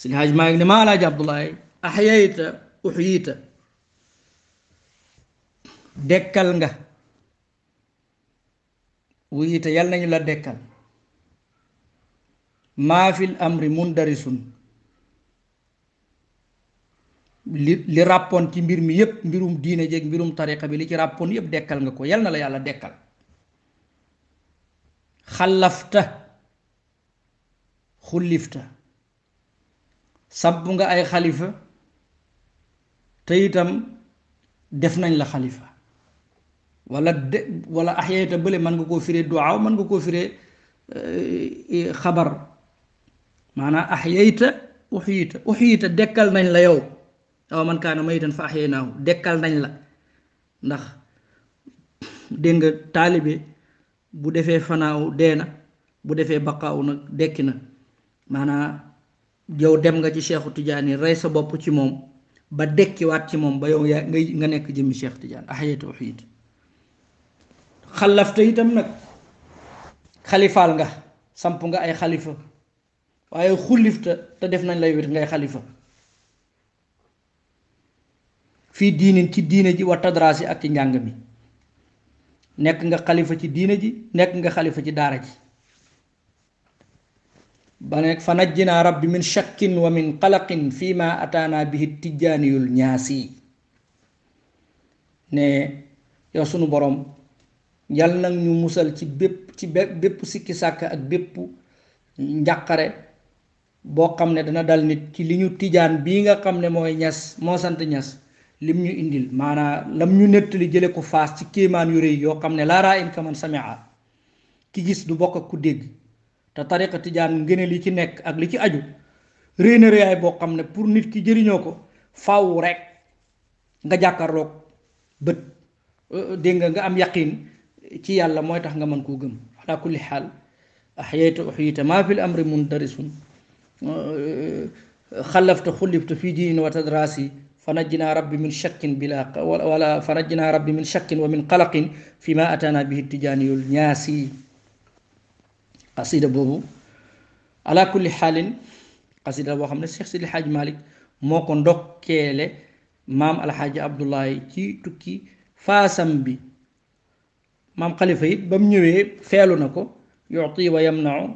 Seydi Hajji Maalik ne maa Alaaji Abdoulaye ahyayta uhyita dekkal nga wuyita yal nañu la dekkal maa fil amri mundarisun li ràppoon ci mbir mi yépp mbirum diine jeeg mbirum tariqa bi li ci ràppoon yépp dekkal nga ko yal na la yàlla dekkal xalafta xullifta samp nga ay xalifa te itam def nañ la xalifa wala axyayta bële mën nga koo firee duwaaw mën nga koo firee xabar maanaam axyayta uxyita dekkal nañ la yow aw man kaana maytan fa axyaynaahu dekkal nañ la ndax dégg nga taalibe bu defee fanaaw dee na bu defee baqaaw nag dekki na maanaam yow dem nga ci Cheikhu Tidiane rey sa bopp ci moom ba dekkiwaat ci moom ba yow nga nekk jëmmi Cheikh Tidiane axyayta uxyita xalafta itam nag xalifaal nga samp nga ay xalifa waaye xullifta te def nañ lay wet ngay xalifa fii diinin ci diine ji wa tadraasi ak ci njàng mi nekk nga xalifa ci diine ji nekk nga xalifa ci daara ji ba nekk fa najjinaa rabbi min shakkin wa min qalaqin fii ma ataana bihi tijjaaniyul ñaasi ne yow sunu borom yal nag ñu musal ci bépp sikki sàkk ak bépp njàqare boo xam ne dana dal nit ci li ñu tijaan bii nga xam ne mooy ñas moo sant ñas lim ñu indil maanaa lam ñu nettali jële ko faas ci kéemaan yu rëy yoo xam ne laaraa in kaman samia ki gis du bokk ak ku dégg te tariqa tijaan ngëneel li ci nekk ak li ci aju rëy na rëyaay boo xam ne pour nit ki jëriñoo ko faw rek nga jàkkaarloog bët dégg nga am yaqin ci yàlla mooy tax nga mën koo gëm ala kulli xaal axyayta uxyita maa fi l amri mundarisun xalafta xullifta fii diinin wa tadraasi fa najjinaa rabbi min shakkin bila wala fa najjinaa rabbi min shakkin wa min qalaqin fi ma ataana bihi tijaaniyul ñaasi qasida boobu ala kulli xaalin qasida boo xam ne Cheikh Sidi Hadj Malick moo ko ndokkeele maam alxaaji Abdoulaye ci tukki faasam bi maam xalifa it ba mu ñëwee feelu na ko yuti wa yamnau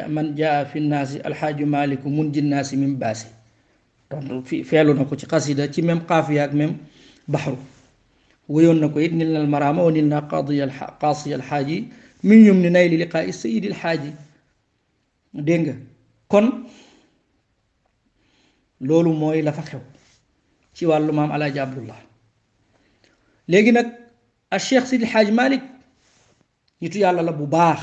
man jaa fi nnaasi alxaaju maliku mun jinnaasi min baasi donc feelu na ko ci xasida ci même xaafiya ak même baxru wéyoon na ko it nil na almaraama wa nil na qaasiya alxaaji min yum ni nay li liqaa sayidi alxaaji dégg nga kon loolu mooy la fa xew ci wàllu maam alaaji abdullah léegi nag a cheikh sidi alxaaj malik nitu yàlla la bu baax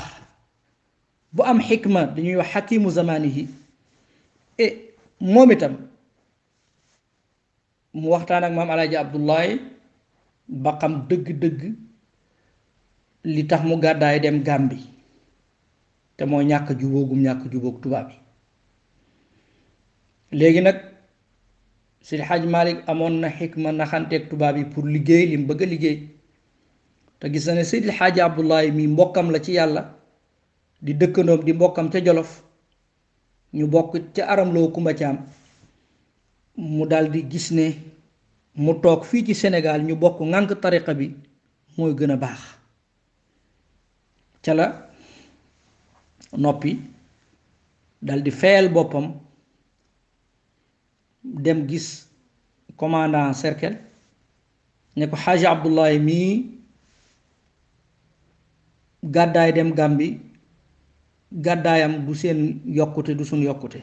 bu am xikma dañuy wax xakimu zamanihi moom itam mu waxtaan ak maam alaaji abdullahi ba xam dëgg-dëgg li tax mu gàddaay dem Gàmbi te mooy ñàkk jubóog tubaab yi léegi nag Seydi Hajj Malik amoon na xikma naxanteeg tubaab yi pour liggéey li mu bëgg a liggéey te gis na ne Seydi Hajj Abdullahi mi mbokkam la ci yàlla di dëkkandoom di mbokkam ca Jolof ñu bokk ca aram loo Kumba Caam mu daldi gis ne mu toog fii ci Sénégal ñu bokk ŋànk tariqa bi mooy gën a baax ca la noppi daldi feyal boppam dem gis commandant cercle ne ko Xaaji Abdullahi mii gàddaay dem Gàmbi gàddaayam du seen yokkute du suñ yokkute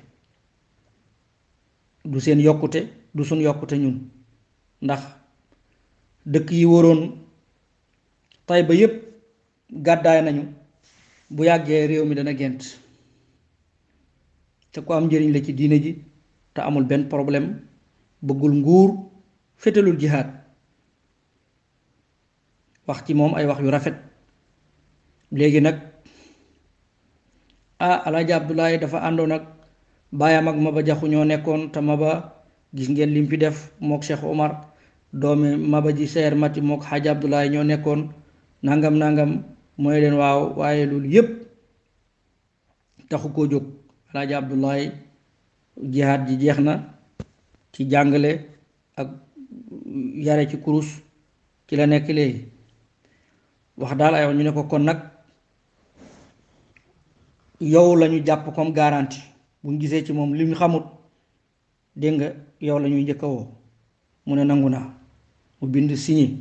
du seen yokkute du suñ yokkute ñun ndax dëkk yi waroon Tayba yépp gàddaay nañu bu yàggee réew mi dana gent te ko am njëriñ la ci diine ji te amul benn problème bëggul nguur fétalul jihaad wax ci moom ay wax yu rafet léegi nag Alaaji Abdoulaye dafa àndoon ak baayam ak Maba Jaxu ñoo nekkoon te Maba gis ngeen lim fi def mook Cheikh Omar doomi Maba ji seer mati mook Xaaji Abdoulaye ñoo nekkoon nangam mooy leen waaw waaye loolu yépp taxu koo jóg Alaaji Abdoulaye jihaad ji jeex na ci jàngale ak yare ci kurus ci la nekk léegi wax daal ay wax ñu ne ko kon nag yow lañu jàpp comme garantie buñ gisee ci moom li ñu xamut dégg nga yow la ñuy njëkk a woo mu ne nangu naa mu bind signé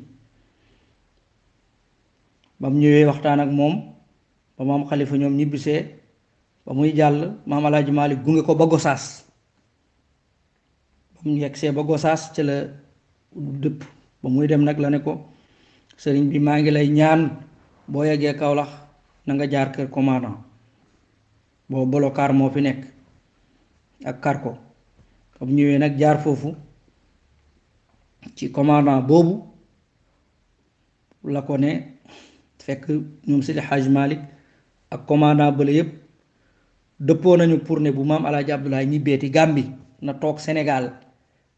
ba mu ñëwee waxtaan ak moom ba maam xalifa ñoom ñibbisee ba muy jàll maam alaaji Maalik gunge ko ba Gosaas ba mu yegsee ba Gosaas ca la dëpp ba muy dem nag la ne ko sëriñ bi maa ngi lay ñaan boo yeggee Kawlax na nga jaar kër commandant boobu bolokaar moo fi nekk ak Karko ba mu ñëwee nag jaar foofu ci commandant boobu la ko ne fekk ñoom Seydi Hadj Malick ak commandant bële yépp dëppoo nañu pour ne bu maam alaaji Abdoulaye ñibbeeti Gàmbi na toog Sénégal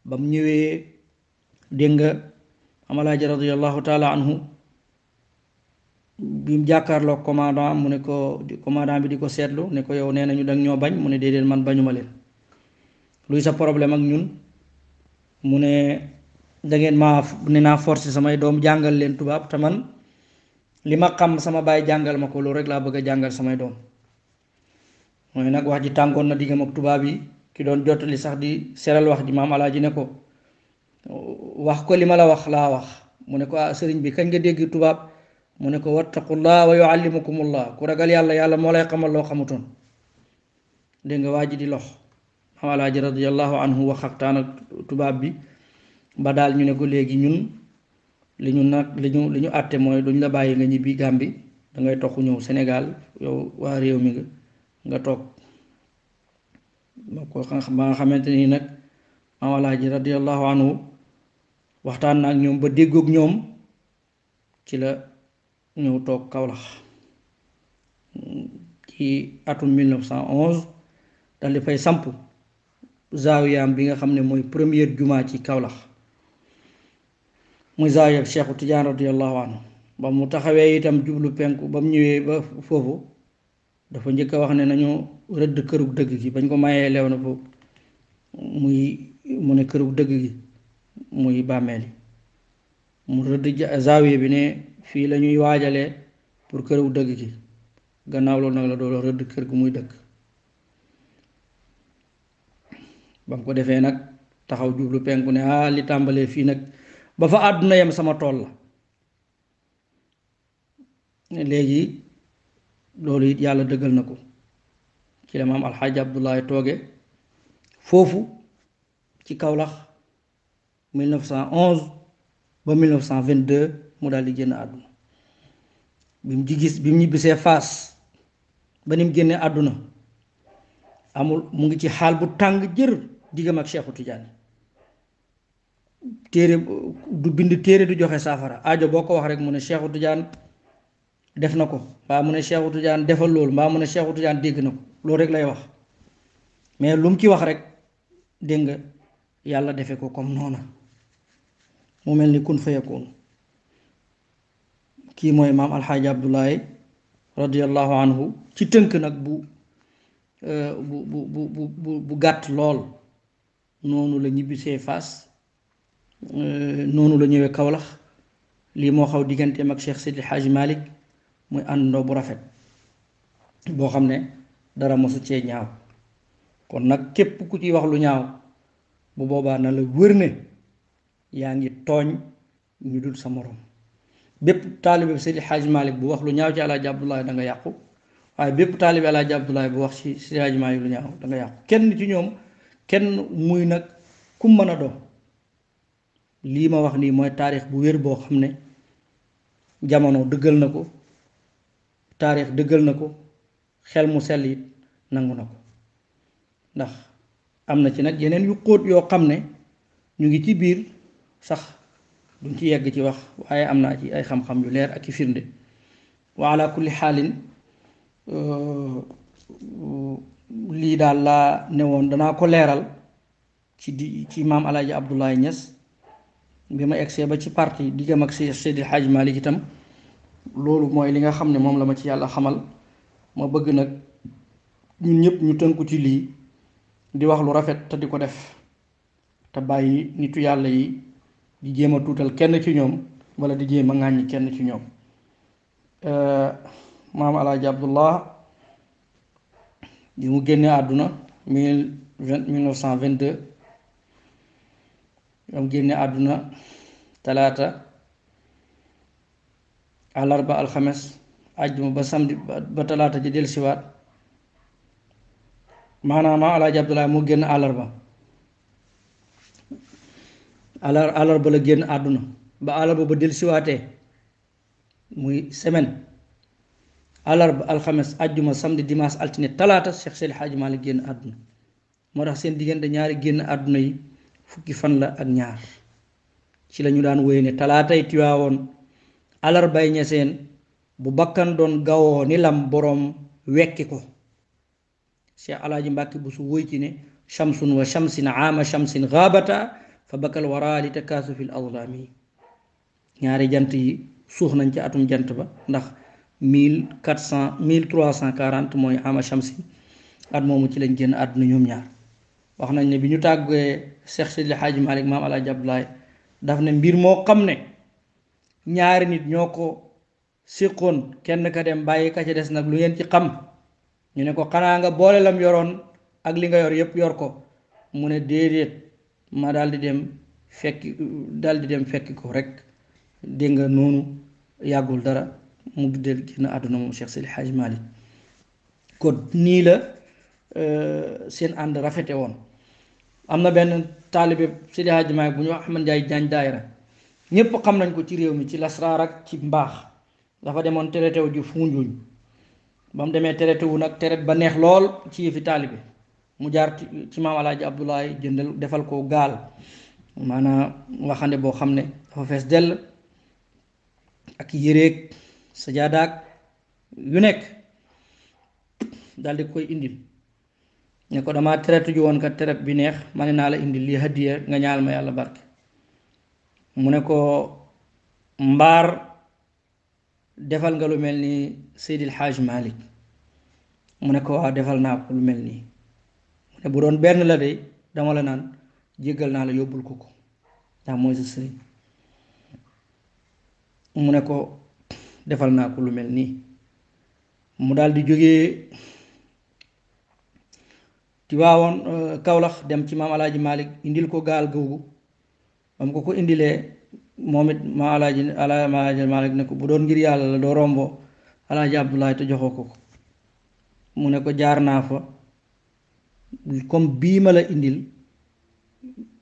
ba mu ñëwee dégg nga maam alaaji radiyallahu taala anhu bi mu jàkkaarloo commandant mu ne ko commandant bi di ko seetlu ne ko yow nee nañu danga ñoo bañ mu ne déedéet man bañuma leen luy sa problème ak ñun mu ne dangeen maa ne naa forcer samay doom jàngal leen tubaab te man li ma xam sama baay jàngal ma ko loolu rek laa bëgg a jàngal samay doom mooy nag wax ji tàngoon na diggam ak tubaab yi ki doon jottali sax di seral wax ji maam alaaji ne ko wax ko li ma la wax laa wax mu ne ko sëriñ bi kañ nga dégg tubaab mu ne ko wattaqullah wa yuallimukumullah ku ragal yàlla yàlla moo lay xamal loo xamutoon dégg nga waa ji di lox maam alaaji radiyallahu anhu waxtaan ak tubaab bi ba daal ñu ne ko léegi ñun li ñu àtte mooy duñ la bàyyi nga ñibbi Gàmbi dangay toxu ñëw Sénégal yow waa réew mi nga toog ba nga xamante ni nag maam alaaji radiyallahu anhu waxtaan na ak ñoom ba déggoog ñoom ci la ñëw toog Kawlax ci atum 1911 dal di fay samp zaawiyaam bi nga xam ne mooy première jumaa ci Kawlax muy zaawiya Cheikhu Tidiane radiyallahu anhu ba mu taxawee itam jublu penku ba mu ñëwee ba foofu dafa njëkk a wax ne nañu rëdd kërug dëgg gi bañ ko mayee leew na foofu mu ne kërug dëgg gi muy bàmmeel yi mu rëdd zaawiya bi ne fii la ñuy waajalee pour kërug dëgg gi gannaaw loolu nag la doon rëdd kër gu muy dëkk ba mu ko defee nag taxaw jublu penku ne li tàmbalee fii nag ba fa àdduna yem sama tool la léegi loolu it yàlla dëggal na ko ci la maam alxaaji Abdoulaye tooge foofu ci Kawlax 1911 ba 1922 mu daal di génn àdduna bi mu ñibbisee Faas ba ni mu génnee àdduna mu ngi ci xaal bu tàng jër diggam ak Cheikhu Tidiane téere du bind téere du joxe saafara aajo boo ko wax rek mu ne Cheikhu Tidiane def na ko mbaa mu ne Cheikhu Tidiane defal loolu mbaa mu ne Cheikhu Tidiane dégg na ko loolu rek lay wax mais lu mu ci wax rek dégg nga yàlla defe ko comme noona mu mel ni kun fayakoon kii mooy maam alxaaji Abdoulaye radiyallahu anhu ci tënk nag bu gàtt lool noonu la ñibbisee Faas noonu la ñëwee Kawlax lii moo xaw digganteem ak Cheikh Seydi Hadji Malick muy àndandoo bu rafet boo xam ne dara mosu cee ñaaw kon nag képp ku ci wax lu ñaaw bu boobaa na la wër ne yaa ngi tooñ ñu dul sa morom bépp taalibe Seydi Hadji Malick bu wax lu ñaaw ci Alaaji Abdoulaye da nga yàqu waaye bépp taalibe Alaaji Abdoulaye bu wax ci Seydi Hadji Malick lu ñaaw da nga yàqu kenn ci ñoom kenn muy nag ku mën a doon lii ma wax nii mooy taarix bu wér boo xam ne jamono dëggal na ko taarix dëggal na ko xel mu sell it nangu na ko ndax am na ci nag yeneen yu xóot yoo xam ne ñu ngi ci biir sax duñ ci yegg ci wax waaye am naa ci ay xam-xam yu leer ak i firnde wa ala kulli xaalin lii daal laa ne woon danaa ko leeral ci maam Alaaji Abdoulaye Niass bi ma egsee ba ci parti diggam ak Seydi Hadji Malick itam loolu mooy li nga xam ne moom la ma ci yàlla xamal ma bëgg nag ñun ñëpp ñu tënku ci lii di wax lu rafet te di ko def te bàyyi nitu yàlla yi di jéem a tuutal kenn ci ñoom wala di jéem a ŋàññi kenn ci ñoom. maam alaaji abdullah bi mu génne àdduna 1922 mu génne àdduna talaata àllarba alxames àjjuma ba samedi ba talaata ji dellusiwaat maanaam maam alaaji abdullah mu génn àllarba la génn àdduna ba àllarba ba dellusiwaatee muy semaine àllarba alxames àjjuma samedi dimanche altine talaata Cheikh Seydi Hadji Malick génn àdduna moo tax seen diggante ñaari génn àdduna yi fukki fan la ak ñaar ci la ñu daan wéy ne talaatay Tiwaawoon àllarbay ñeseen bu bakkan doon gawoo ni lam boroom wekki ko Cheikh Alaaji Mbàkke bu su wóy ci ne shamsun wa shamsin aama shamsin gaabata fa bakal waraa li takaasufil azlaami ñaari jant yi suux nañ ci atum jant ba ndax 1340 mooy ama shamsin at moomu ci lañ génn àdduna ñoom ñaar wax nañ ne bi ñu tàggee Cheikh Seydi Hadji Malick maam Alaaji Abdoulaye daf ne mbir moo xam ne ñaari nit ñoo ko séqoon kenn ka dem bàyyi ka ca des nag lu ngeen ci xam ñu ne ko xanaa nga boole lam yoroon ak li nga yor yépp yor ko mu ne déedéet ma daldi dem fekki ko rek dégg nga noonu yàggul dara mu del génn àdduna moom Cheikh Seydi Hadji Malick kon nii la seen ànd rafete woon. am na benn taalibe Seydi Hadji Malick bu ñu wax Ahmad Njaay Jaañ daayira ñépp xam nañ ko ci réew mi ci lasraar ak ci mbaax dafa demoon teretew ji Fuunjuñ ba mu demee teretewu nag teret ba neex lool ci yëfi taalibe mu jaar ci maam Alaaji Abdoulaye jëndal defal ko gaal maanaam waxande boo xam ne dafa fees dell ak yéreeg sajaadaak yu nekk daldi koy indil ne ko dama teretu ju woon ka teret bi neex ma ne naa la indil lii hadiya nga ñaal ma yàlla barke mu ne ko mbaar defal nga lu mel ni Seydil Hadji Malick mu ne ko waa defal naa ko lu mel nii mu ne bu doon benn la de dama la naan jéggal naa la yóbbul ko ndax mooy sa sëriñ mu ne ko defal naa ko lu mel nii mu daal di jógee Tiwaawoon Kawlax dem ci maam Alaaji Malick indil ko gaal googu ba mu ko indilee moom it maam Alaaji Malick ne ko bu doon ngir yàlla la doo rombo Alaaji Abdoulaye te joxoo ko mu ne ko jaar naa fa comme bii ma la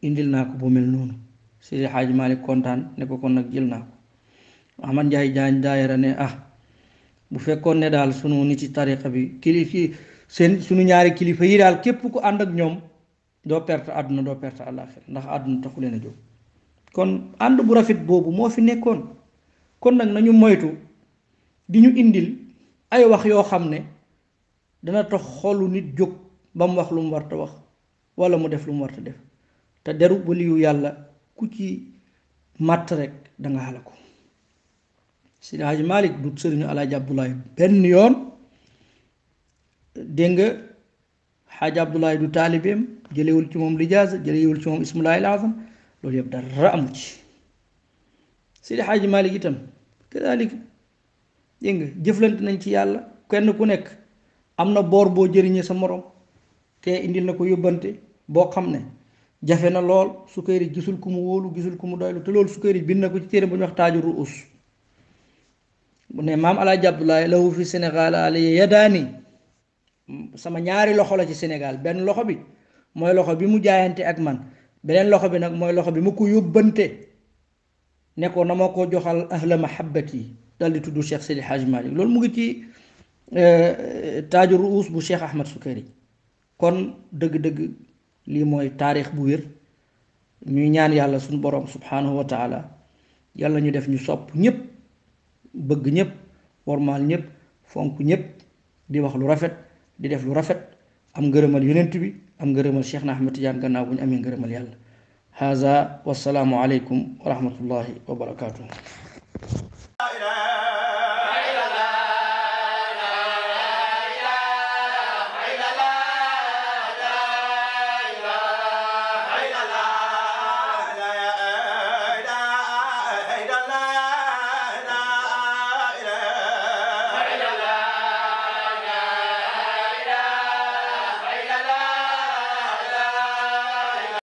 indil naa ko bu mel noonu Seydi Hadji Malick kontaan ne ko kon nag jël naa ko Ahmad Njaay Jaañ daayira ne bu fekkoon ne daal sunu nit ci tariqa bi sunu ñaari kilifa yi daal képp ku ànd ak ñoom doo perte àdduna doo perte àllaaxira ndax àdduna taxu leen a jóg kon ànd bu rafet boobu moo fi nekkoon kon nag nañu moytu di ñu indil ay wax yoo xam ne dana tax xolu nit jóg ba mu wax lu mu warta wax wala mu def lu mu warta def te deru waliyu yàlla ku ci màtt rek danga xala ko Seydi Hadji Malick du sëriñu Alaaji Abdoulaye benn yoon dégg nga Hadji Abdoulaye du taalibeem jëlewul ci moom lijaasa jëlewul ci moom ismullaahil azam loolu yëpp dara amu ci Seydi Hadji Malick itam kadalik dégg nga jëflante nañ ci yàlla kenn ku nekk am na boor boo jëriñee sa morom te indil na ko yóbbante boo xam ne jafe na lool Sukayri gisul ku mu wóolu gisul ku mu doylu te loolu Sukayri bind na ko ci téere bu ñu wax Taaju Ruus bu ne maam Alaaji Abdoulaye lahu fi Sénégal ali yadaani sama ñaari loxo la ci Sénégal benn loxo bi mooy loxo bi mu jaayante ak man beneen loxo bi nag mooy loxo bi mu ko yóbbante ne ko na ma ko joxal ahla mahabbati dal di tudd Cheikh Seydi Hadji Malick loolu mu ngi ci Taaju Ruus bu Cheikh Ahmad Sukayri kon dëgg-dëgg lii mooy taarix bu wér ñuy ñaan yàlla suñu borom subhanahu wa taala yàlla ñu def ñu sopp ñépp bëgg ñépp wormaal ñépp fonk ñépp di wax lu rafet di def lu rafet am ngërëmal yonent bi am ngërëmal Cheikh na Ahmad Tidiane gannaaw bu ñu amee ngërëmal yàlla haza wassalaamu aleykum wa rahmatullahi wa barakatuh